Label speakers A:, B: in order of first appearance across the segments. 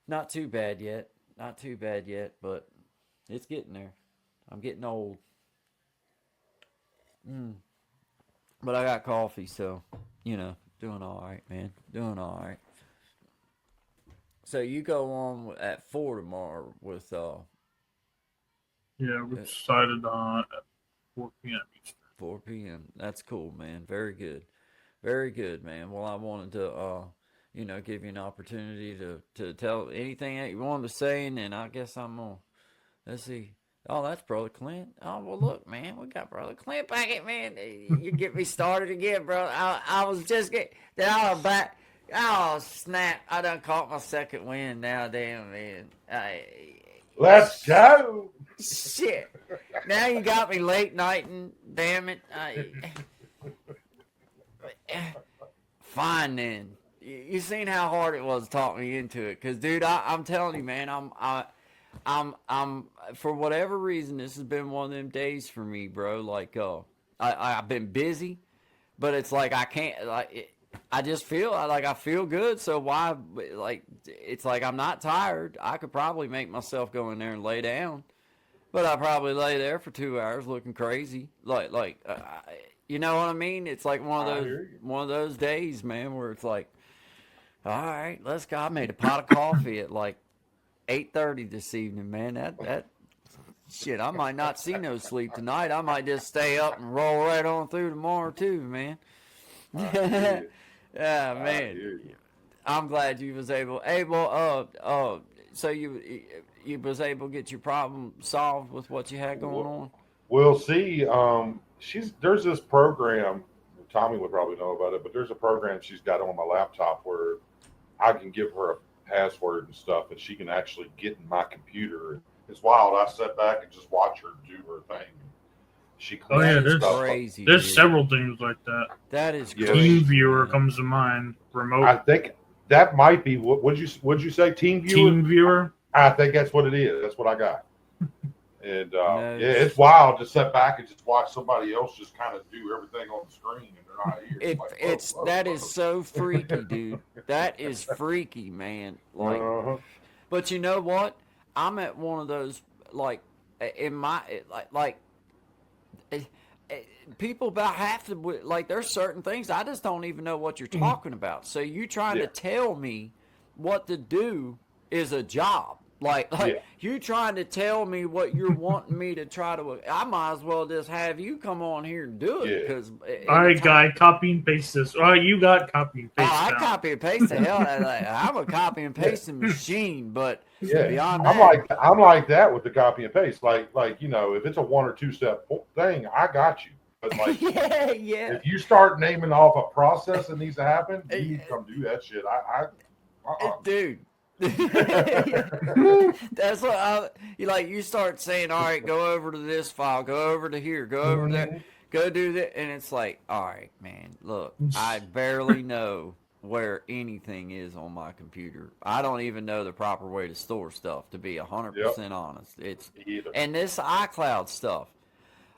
A: Not too bad yet. Not too bad yet, but it's getting there. I'm getting old. Mm. But I got coffee, so, doing all right, man. Doing all right. So you go on at 4 tomorrow with,
B: Yeah, we
A: at
B: decided on at 4 p.m. Eastern.
A: 4 p.m. That's cool, man. Very good. Very good, man. Well, I wanted to, give you an opportunity to tell anything that you wanted to say, and then I guess I'm going to, let's see. Oh, that's Brother Clint. Oh, well, look, man, we got Brother Clint back at, man. You get me started again, bro. I was just getting, then I was back. Oh, snap. I done caught my second win now, damn, man.
C: Let's go.
A: Shit. Now you got me late nighting, damn it. Fine then. You seen how hard it was to talk me into it, cause dude, I'm telling you, man, I'm for whatever reason, this has been one of them days for me, bro. Like, I've been busy, but it's like I can't I just feel like I feel good. So why, like, it's like I'm not tired. I could probably make myself go in there and lay down, but I probably lay there for 2 hours looking crazy, you know what I mean? It's like
C: I hear you.
A: one of those days, man, where it's like, all right, let's go. I made a pot of coffee at like 8:30 this evening, man. That shit, I might not see no sleep tonight. I might just stay up and roll right on through tomorrow too, man.
C: I hear you.
A: Yeah,
C: I
A: man.
C: hear you.
A: I'm glad you was able. So you was able to get your problem solved with what you had going
C: We'll,
A: on.
C: we'll see. There's this program. Tommy would probably know about it, but there's a program she's got on my laptop where I can give her a password and stuff, and she can actually get in my computer. It's wild. I sit back and just watch her do her thing. She
B: Oh
C: cleans
A: That
B: yeah,
C: some
A: is
C: stuff up.
A: crazy,
B: there's
A: dude.
B: several things like that.
A: That is
C: Yes,
A: crazy,
B: TeamViewer
A: man.
B: comes to mind.
C: I
B: Remote
C: think that might be what. Would you say? Team Viewer?
B: TeamViewer.
C: I think that's what it is. That's what I got. And yeah,
A: No,
C: it's wild to sit back and just watch somebody else just kind of do everything on the screen and they're not here. It's
A: It
C: like, whoa,
A: it's
C: whoa,
A: that is
C: whoa.
A: so freaky, dude. That is freaky, man. Like,
C: Uh-huh.
A: but you know what? I'm at one of those, like, in my like eh, eh, people about half the, like, there's certain things I just don't even know what you're talking about. So you trying
C: Yeah,
A: to tell me what to do is a job. Like
C: yeah,
A: you trying to tell me what you're wanting me to try to. I might as well just have you come on here and do it,
C: yeah.
A: because
B: All
A: in the
B: right,
A: time.
B: guy, copy and paste this. All right, you got copy and
A: Oh,
B: paste
A: I
B: down.
A: copy and paste the hell out of that. I'm a copy and
C: Yeah,
A: pasting machine, but
C: yeah.
A: beyond
C: I'm
A: that,
C: like I'm like that with the copy and paste. Like if it's a one or two step thing, I got you. But like
A: yeah, yeah.
C: if you start naming off a process that needs to happen, you need to come do that shit.
A: Dude. That's what you like. You start saying, "All right, go over to this file, go over to here, go over there,
C: Mhm.
A: go do that," and it's like, "All right, man, look, I barely know where anything is on my computer. I don't even know the proper way to store stuff. To be a hundred
C: Yep.
A: percent honest, it's
C: Either.
A: and this iCloud stuff.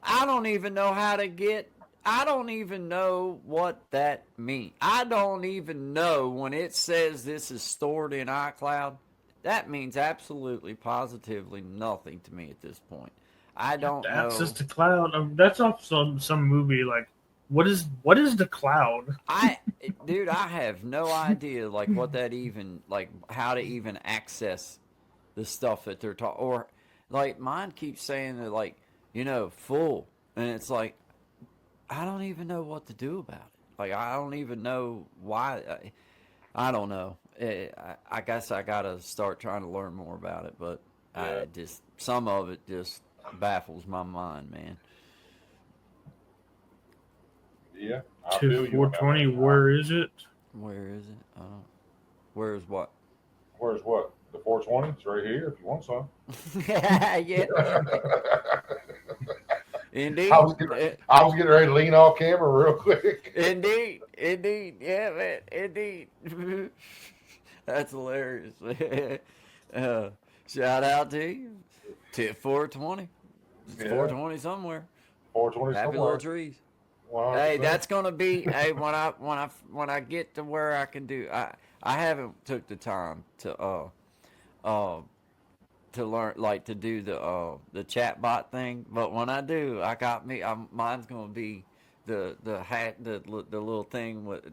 A: I don't even know how to get. I don't even know what that means. I don't even know when it says this is stored in iCloud. That means absolutely, positively nothing to me at this point. I
B: You have
A: don't
B: to access
A: know.
B: the cloud. That's off some movie. Like, what is the cloud?
A: I, dude, I have no idea like what that even like how to even access the stuff that they're talking, or like mine keeps saying that, like, full, and it's like I don't even know what to do about it. Like I don't even know why. I don't know. I guess I gotta start trying to learn more about it, but
C: Yeah.
A: I just some of it just baffles my mind, man.
C: Yeah. I
B: To
C: feel you on that, man.
B: 420. Where is it?
A: Where is it? Where's what?
C: Where's what? The 420? It's right here if you want some.
A: Yeah,
C: I
A: indeed,
C: was getting I was getting ready to lean off camera real quick.
A: indeed, yeah, man, indeed. That's hilarious. uh, Shout out to you. Tip 420. It's
C: Yeah.
A: 420 somewhere.
C: 420
A: Happy little
C: somewhere.
A: trees. Hey,
C: 100%.
A: that's gonna be. Hey, when I get to where I can do. I haven't took the time to uh, to learn, like to do the chat bot thing. But when I do, mine's gonna be the little thing with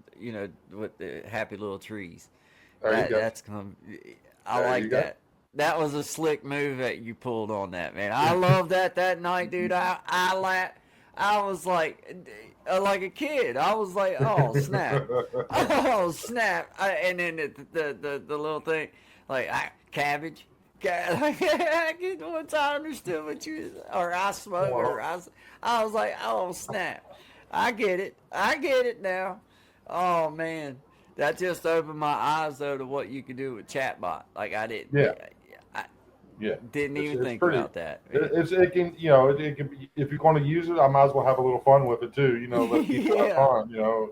A: with the happy little trees.
C: There you go.
A: That's gonna. I
C: There
A: like
C: you go.
A: that. That was a slick move that you pulled on that, man. I love that night, dude. I laughed. I was like a kid. I was like, oh snap, oh snap, and then the little thing, like cabbage. Once I understood what you or I smoke or I was like, oh snap, I get it. I get it now. Oh man, that just opened my eyes though to what you can do with chatbot. Like I didn't.
C: Yeah.
A: I
C: Yeah,
A: didn't even think
C: pretty.
A: about that.
C: It can it can be, if you're going to use it, I might as well have a little fun with it too. Let people have
A: Yeah.
C: fun.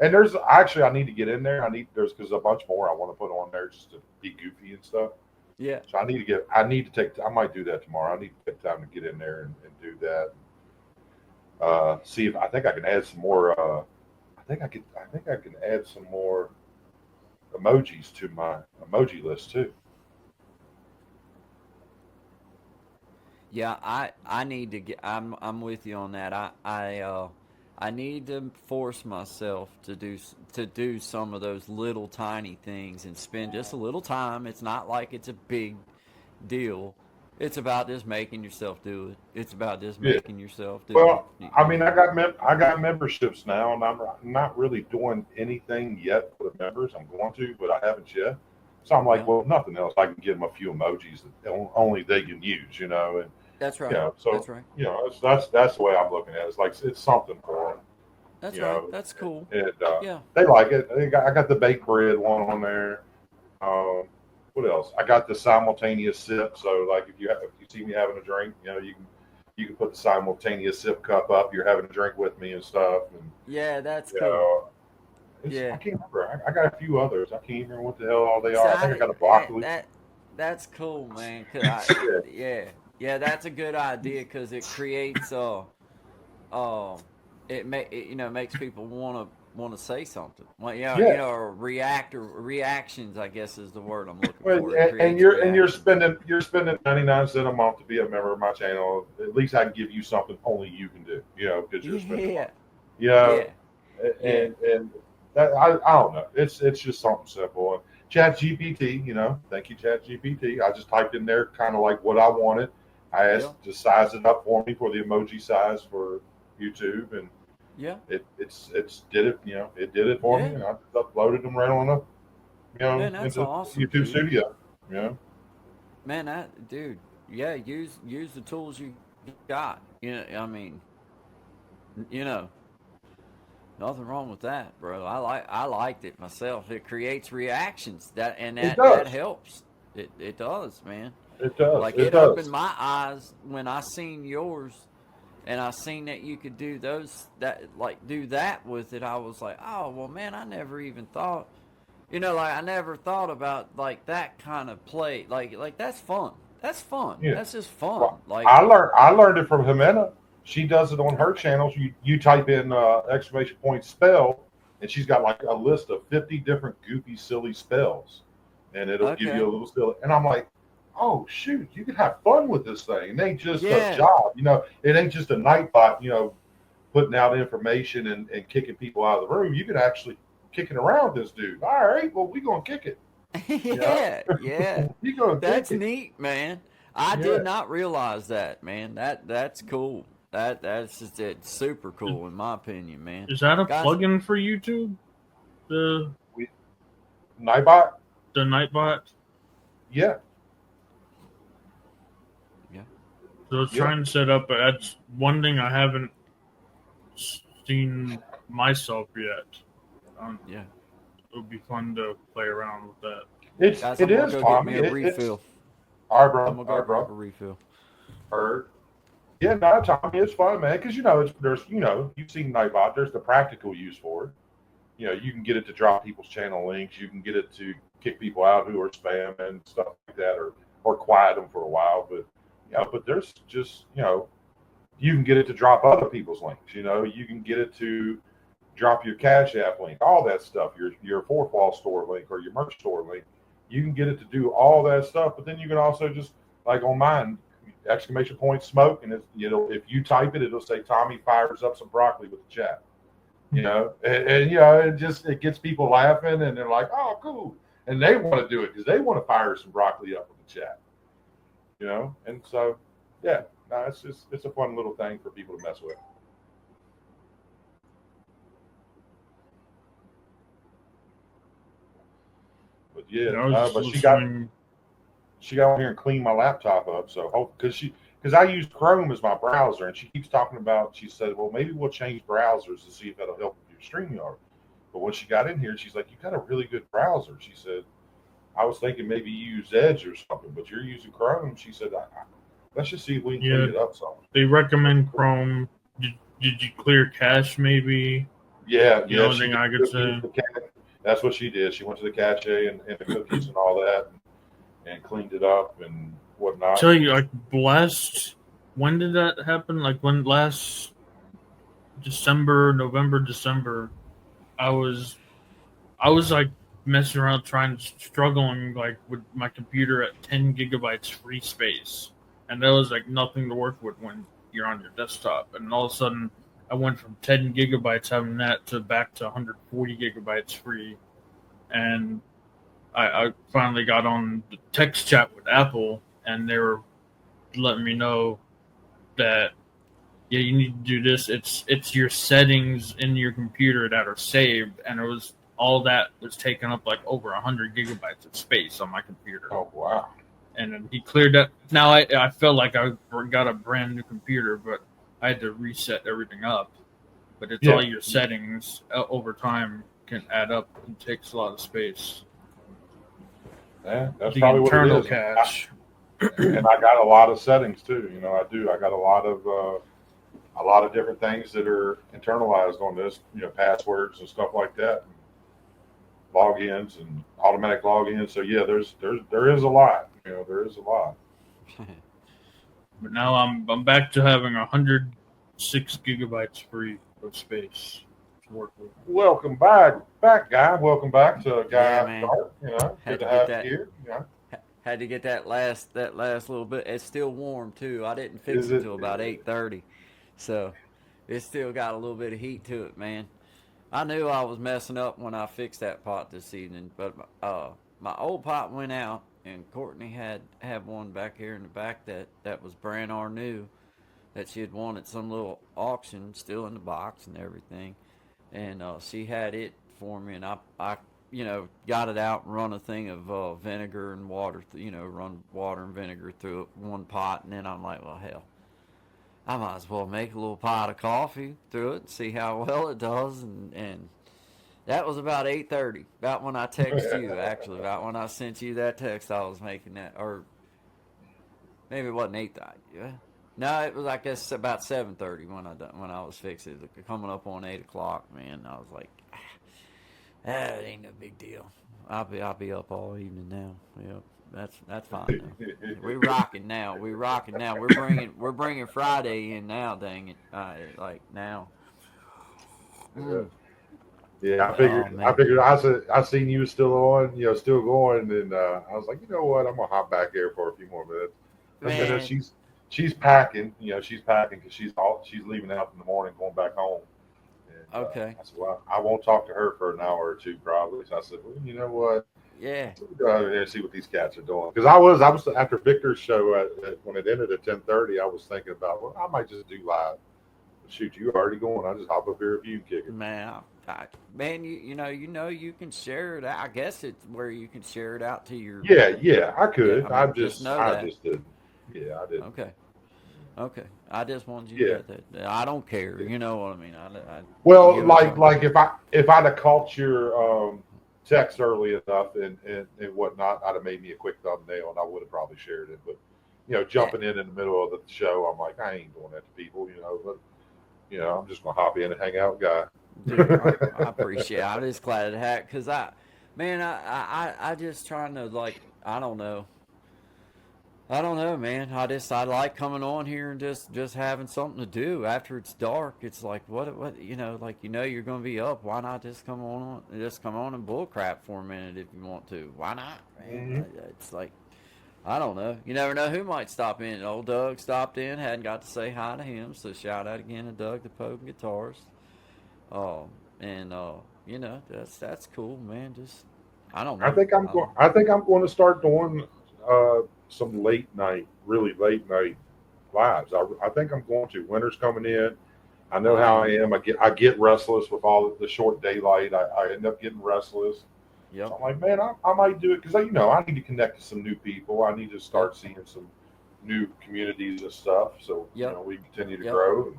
C: And there's actually I need to get in there. There's because a bunch more I want to put on there just to be goofy and stuff.
A: Yeah.
C: So I need to take. I might do that tomorrow. I need to take time to get in there and do that. See if I think I can add some more. I think I can add some more emojis to my emoji list too.
A: Yeah, I need to get. I'm with you on that. I need to force myself to do some of those little tiny things and spend just a little time. It's not like it's a big deal. It's about just making yourself do it. It's about just
C: Yeah.
A: making yourself do
C: Well,
A: it.
C: I mean, I got memberships now, and I'm not really doing anything yet for the members. I'm going to, but I haven't yet. So I'm like,
A: Yeah.
C: well, if nothing else, I can give them a few emojis that only they can use, and
A: That's right.
C: so
A: That's right.
C: that's the way I'm looking at it. It's like it's something for them,
A: That's right. That's cool.
C: and
A: Yeah.
C: they like it. I got the baked bread one on there. What else? I got the simultaneous sip. So like if you see me having a drink, you can put the simultaneous sip cup up. You're having a drink with me and stuff, and
A: Yeah, that's
C: you
A: cool.
C: know,
A: Yeah.
C: I can't remember. I got a few others. I can't remember what the hell all they
A: So
C: are. I think I got a broccoli.
A: that's cool, man. Yeah, yeah, that's a good idea because it creates makes people want to say something. Well,
C: Yeah.
A: or reactions. I guess is the word I'm looking
C: Well,
A: for. It
C: and
A: creates
C: you're
A: reactions.
C: spending 99 cents a month to be a member of my channel. At least I can give you something only you can do. Because you're spending money.
A: Yeah, yeah,
C: And that, I don't know. It's just something simple. And Chat GPT, thank you, Chat GPT. I just typed in there kind of like what I wanted. I asked to size it up for me for the emoji size for YouTube, and
A: yeah.
C: it's did it. It did it for me, and I just uploaded them right on up.
A: Man, that's
C: Into
A: awesome,
C: YouTube
A: dude.
C: Studio.
A: Man, dude. Yeah, use the tools you got. I mean, you know. Nothing wrong with that, bro. I liked it myself. It creates reactions
C: It
A: that
C: does.
A: helps. It does, man.
C: It does.
A: Like
C: It
A: it opened
C: does.
A: my eyes when I seen yours, and I seen that you could do do that with it. I was like, oh well, man. I never even thought. Like I never thought about like that kind of play. Like that's fun. That's fun.
C: Yeah.
A: That's just fun.
C: Well,
A: Like
C: I learned it from Jimena. She does it on her channels. You type in exclamation point spell, and she's got like a list of 50 different goofy, silly spells, and it'll give you a little silly. And I'm like, oh shoot, you can have fun with this thing. It ain't just a job, It ain't just a Nightbot, putting out information and kicking people out of the room. You can actually kick it around this dude. All right, well we gonna kick it.
A: Yeah.
C: You gonna
A: That's
C: kick it.
A: neat, man. I did not realize that, man. That's cool. That's just super cool in my opinion, man.
B: Is that a plugin for YouTube? The
C: Nightbot?
B: The Nightbot?
C: Yeah.
A: Yeah.
B: So I was trying to set up, but that's one thing I haven't seen myself yet.
A: Yeah.
B: It would be fun to play around with that.
C: It is fun.
A: Get me a refill.
C: All right, bro.
A: I'm gonna go grab a refill.
C: Heard. Yeah, no, Tommy, it's fun, man. Because you've seen Nightbot. There's the practical use for it. You can get it to drop people's channel links. You can get it to kick people out who are spam and stuff like that, or quiet them for a while. But but there's just you can get it to drop other people's links. You can get it to drop your Cash App link, all that stuff. Your 4th Wall store link or your merch store link. You can get it to do all that stuff, but then you can also just, like on mine, exclamation point smoke, and if you type it, it'll say Tommy fires up some broccoli with the chat. And it gets people laughing, and they're like, oh, cool, and they want to do it because they want to fire some broccoli up with the chat. And so yeah, no, it's a fun little thing for people to mess with. But yeah, but she got on here and cleaned my laptop up. So because I use Chrome as my browser, and she keeps talking about. She said, well, maybe we'll change browsers to see if that'll help with your StreamYard. But when she got in here, she's like, you got a really good browser. She said, I was thinking maybe you use Edge or something, but you're using Chrome. She said, let's just see if we can clean it up some.
B: They recommend Chrome. Did you clear cache maybe?
C: Yeah.
B: The only thing I could say.
C: That's what she did. She went to the cache and the cookies and all that and cleaned it up and whatnot.
B: Tell you, like, when did that happen? Like, when last November, December, I was like messing around struggling like with my computer at 10 gigabytes free space. And that was like nothing to work with when you're on your desktop. And all of a sudden, I went from 10 gigabytes having that to back to 140 gigabytes free. And I finally got on the text chat with Apple, and they were letting me know that, yeah, you need to do this. It's your settings in your computer that are saved, and all that was taking up like over 100 gigabytes of space on my computer.
C: Oh, wow.
B: And then he cleared that. Now I felt like I got a brand new computer, but I had to reset everything up. But it's all your settings over time can add up and takes a lot of space.
C: Yeah, that's
B: the
C: probably
B: internal
C: what it is.
B: cache.
C: And I got a lot of settings too. I do. I got a lot of different things that are internalized on this. Passwords and stuff like that, and logins and automatic logins. So yeah, there is a lot. There is a lot.
B: But now I'm back to having 106 gigabytes free of space to work with.
C: Welcome back, guy. Welcome back to Guy.
A: Man.
C: Good to have you here.
A: Had to get that last little bit. It's still warm too. I didn't fix it until about 8:30, so it's still got a little bit of heat to it, man. I knew I was messing up when I fixed that pot this evening, but my old pot went out, and Courtney had one back here in the back that was brand new, that she had won at some little auction, still in the box and everything, and she had it for me, and I got it out and run a thing of vinegar and water, run water and vinegar through it, one pot, and then I'm like, well, hell, I might as well make a little pot of coffee through it and see how well it does, and that was about 8:30, about when I texted you, actually, about when I sent you that text. I was making that, or maybe it wasn't 8:30. Yeah. No, it was, I guess, about 7:30 when I was fixing it, coming up on 8 o'clock. Man, I was like, it ain't no big deal. I'll be up all evening now. Yep, that's fine. We're rocking now. We're bringing Friday in now. Dang it! Like now.
C: Yeah, I figured. I seen you still on, still going, and I was like, you know what? I'm gonna hop back here for a few more minutes. And then she's packing. She's packing because she's leaving out in the morning, going back home. And,
A: okay.
C: I said, well, I won't talk to her for an hour or two probably. So I said, well, you know what?
A: Yeah.
C: Go over there and see what these cats are doing. Because I was after Victor's show when it ended at 10:30. I was thinking about, well, I might just do live. Shoot, you already going? I just hop up here if you kick it.
A: Man, you can share it. I guess it's where you can share it out to your.
C: Yeah, I could.
A: Yeah, I just
C: didn't. Yeah, I didn't.
A: Okay. I just wanted you to get that. I don't care. You know what I mean?
C: Well, like if I'd have caught your text early enough and whatnot, I'd have made me a quick thumbnail and I would have probably shared it. But jumping in the middle of the show, I'm like, I ain't doing that to people. But I'm just gonna hop in and hang out, guy.
A: Dude, I appreciate it. I'm just glad it had, because I just trying to, like, I don't know. I don't know, man. I like coming on here and just having something to do after it's dark. It's like what like you're gonna be up. Why not just come on and bull crap for a minute if you want to? Why not,
C: Mm-hmm.
A: man? It's like I don't know. You never know who might stop in. Old Doug stopped in, hadn't got to say hi to him, so shout out again to Doug the Pope Guitars. And that's cool, man. Just I don't know.
C: I think I'm going to start doing some late night, really late night lives. I think I'm going to. Winter's coming in. I know how I am. I get restless with all the short daylight. I end up getting restless.
A: Yep.
C: So I'm like, man, I might do it because I need to connect to some new people. I need to start seeing some new communities and stuff. So we continue to grow.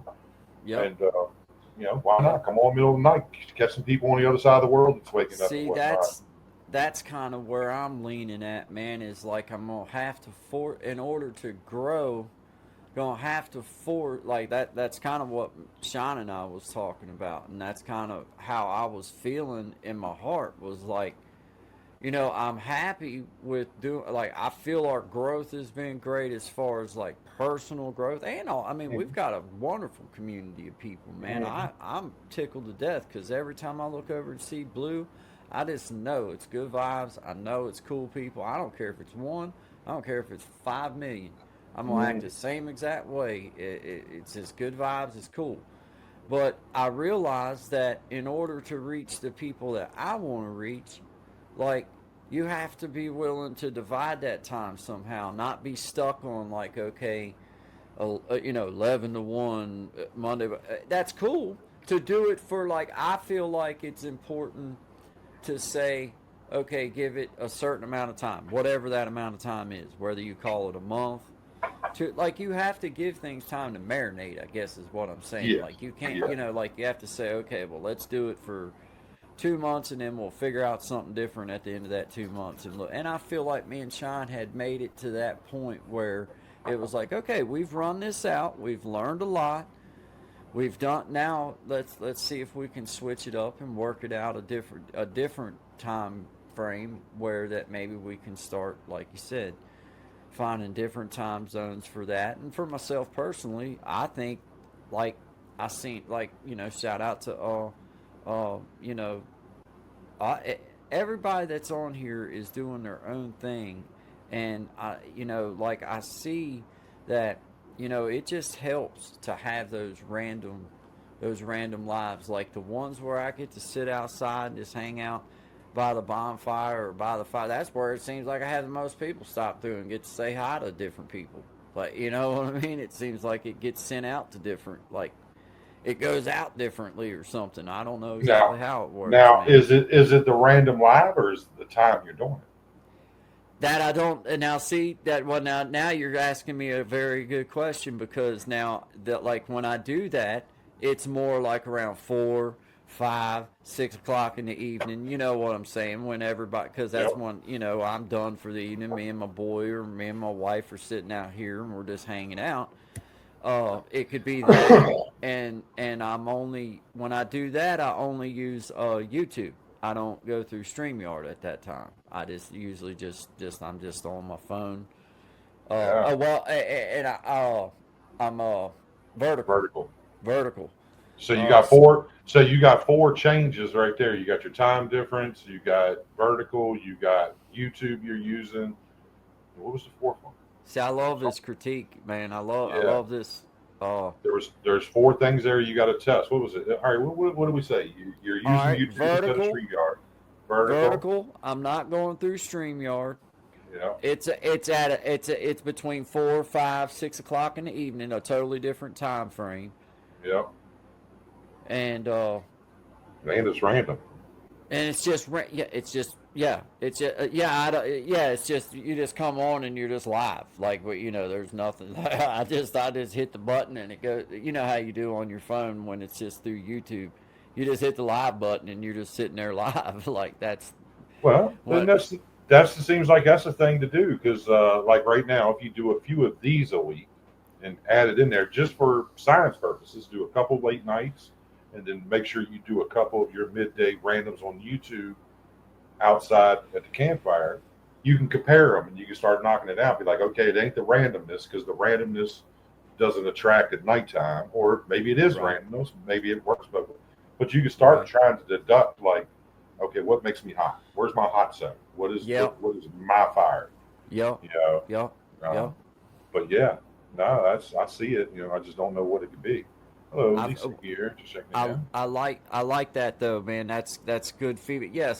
C: And why not come on middle of the night, catch some people on the other side of the world that's waking up.
A: See, that's kind of where I'm leaning at, man. Is like I'm gonna have to in order to grow, gonna have to like that. That's kind of what Sean and I was talking about, and that's kind of how I was feeling in my heart. Was like, I'm happy with doing. Like, I feel our growth has been great as far as like personal growth and all. I mean, we've got a wonderful community of people, man. I'm tickled to death because every time I look over and see Blue, I just know it's good vibes. I know it's cool people. I don't care if it's one. I don't care if it's 5 million. I'm gonna act the same exact way. It's just good vibes. It's cool. But I realize that in order to reach the people that I want to reach, like, you have to be willing to divide that time somehow, not be stuck on like, okay, 11 to 1 Monday. That's cool to do it for. Like, I feel like it's important to say, okay, give it a certain amount of time, whatever that amount of time is, whether you call it a month. Like, you have to give things time to marinate, I guess is what I'm saying.
C: Yes.
A: Like, you can't, like, you have to say, okay, well, let's do it for 2 months, and then we'll figure out something different at the end of that 2 months. And I feel like me and Sean had made it to that point where it was like, okay, we've run this out, we've learned a lot, we've done. Now let's see if we can switch it up and work it out a different time frame where that maybe we can start, like you said, finding different time zones for that. And for myself personally, I think, like, I seen, like, shout out to everybody that's on here is doing their own thing, and like, I see that, it just helps to have those random lives, like the ones where I get to sit outside and just hang out by the bonfire or by the fire. That's where it seems like I have the most people stop through and get to say hi to different people. Like, you know what I mean? It seems like it gets sent out to different, like, it goes out differently or something. I don't know exactly how it works.
C: Now,
A: man.
C: is it the random live or is it the time you're doing it?
A: That I don't. And now, see that. Well, now you're asking me a very good question, because now that, like, when I do that, it's more like around 4, 5, 6 o'clock in the evening. You know what I'm saying? When everybody, because that's when I'm done for the evening. Me and my boy or me and my wife are sitting out here and we're just hanging out. It could be that, and I'm only, when I do that, I only use YouTube. I don't go through StreamYard at that time. I just usually I'm just on my phone. I'm vertical.
C: So you got four. So you got four changes right there. You got your time difference. You got vertical. You got YouTube you're using. What was the fourth one?
A: See, I love this critique, man. I love this.
C: There's 4 things there you got to test. What was it? All right, what do we say? You're using YouTube instead of StreamYard.
A: Vertical. I'm not going through StreamYard.
C: Yeah.
A: It's between 4, 5, 6 o'clock in the evening, a totally different time frame.
C: Yeah.
A: And
C: it's random.
A: And it's just it's just you just come on and you're just live, like, there's nothing. I just hit the button and it goes. You know how you do on your phone when it's just through YouTube, you just hit the live button and you're just sitting there live. Like, that's
C: seems like that's the thing to do, because like right now, if you do a few of these a week and add it in there just for science purposes, do a couple late nights. And then make sure you do a couple of your midday randoms on YouTube outside at the campfire. you can compare them and you can start knocking it out. Be like, okay, it ain't the randomness because the randomness doesn't attract at nighttime, or maybe it is
A: Right.
C: randomness, maybe it works both. But you can start
A: Right.
C: trying to deduct, like, okay, what makes me hot? Where's my hot zone? What is
A: Yep.
C: what is my fire?
A: Yep.
C: You know.
A: Yep. Yep.
C: But yeah, no, I see it. You know, I just don't know what it could be. Hello,
A: I've,
C: Lisa here, just checking it out.
A: I like that though, man. That's good feedback. Yes,